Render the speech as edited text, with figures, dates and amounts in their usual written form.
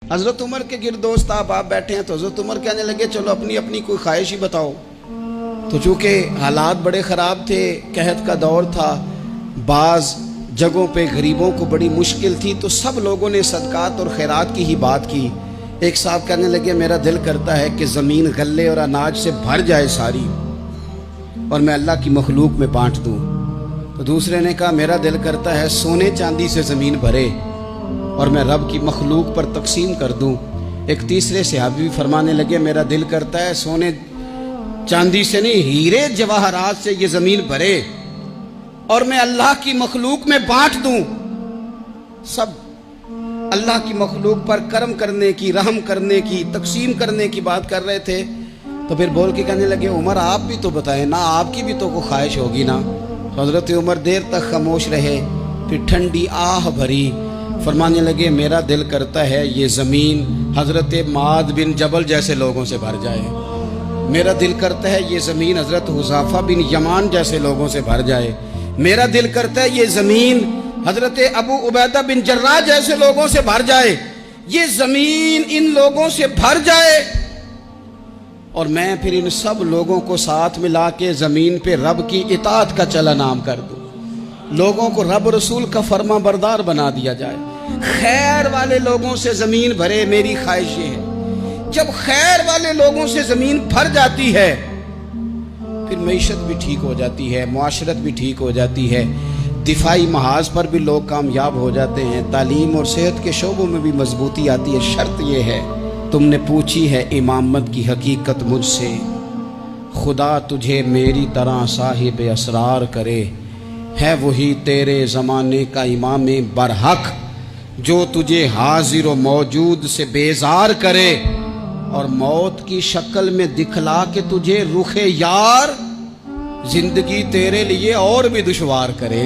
حضرت عمر کے گرد دوست آپ بیٹھے ہیں تو حضرت عمر کہنے لگے چلو اپنی اپنی کوئی خواہش ہی بتاؤ۔ تو چونکہ حالات بڑے خراب تھے، قحط کا دور تھا، بعض جگہوں پہ غریبوں کو بڑی مشکل تھی، تو سب لوگوں نے صدقات اور خیرات کی ہی بات کی۔ ایک صاحب کہنے لگے میرا دل کرتا ہے کہ زمین غلے اور اناج سے بھر جائے ساری اور میں اللہ کی مخلوق میں بانٹ دوں۔ تو دوسرے نے کہا میرا دل کرتا ہے سونے چاندی سے زمین بھرے اور میں رب کی مخلوق پر تقسیم کر دوں۔ ایک تیسرے صحابی بھی فرمانے لگے میرا دل کرتا ہے سونے چاندی سے نہیں، ہیرے جواہرات سے یہ زمین بھرے اور میں اللہ کی مخلوق میں بانٹ دوں۔ سب اللہ کی مخلوق پر کرم کرنے کی، رحم کرنے کی، تقسیم کرنے کی بات کر رہے تھے۔ تو پھر بول کے کہنے لگے عمر آپ بھی تو بتائیں نا، آپ کی بھی تو کوئی خواہش ہوگی نا۔ تو حضرت عمر دیر تک خاموش رہے، پھر ٹھنڈی آہ بھری، فرمانے لگے میرا دل کرتا ہے یہ زمین حضرت معاذ بن جبل جیسے لوگوں سے بھر جائے، میرا دل کرتا ہے یہ زمین حضرت حذیفہ بن یمان جیسے لوگوں سے بھر جائے، میرا دل کرتا ہے یہ زمین حضرت ابو عبیدہ بن جراح جیسے لوگوں سے بھر جائے، یہ زمین ان لوگوں سے بھر جائے اور میں پھر ان سب لوگوں کو ساتھ ملا کے زمین پہ رب کی اطاعت کا چلن عام کر دوں، لوگوں کو رب رسول کا فرما بردار بنا دیا جائے۔ خیر والے لوگوں سے زمین بھرے، میری خواہش یہ ہے جب خیر والے لوگوں سے زمین بھر جاتی ہے پھر معیشت بھی ٹھیک ہو جاتی ہے، معاشرت بھی ٹھیک ہو جاتی ہے، دفاعی محاذ پر بھی لوگ کامیاب ہو جاتے ہیں، تعلیم اور صحت کے شعبوں میں بھی مضبوطی آتی ہے۔ شرط یہ ہے تم نے پوچھی ہے امامت کی حقیقت مجھ سے، خدا تجھے میری طرح صاحب اسرار کرے، ہے وہی تیرے زمانے کا امام برحق جو تجھے حاضر و موجود سے بیزار کرے اور موت کی شکل میں دکھلا کے تجھے رخ یار زندگی تیرے لیے اور بھی دشوار کرے۔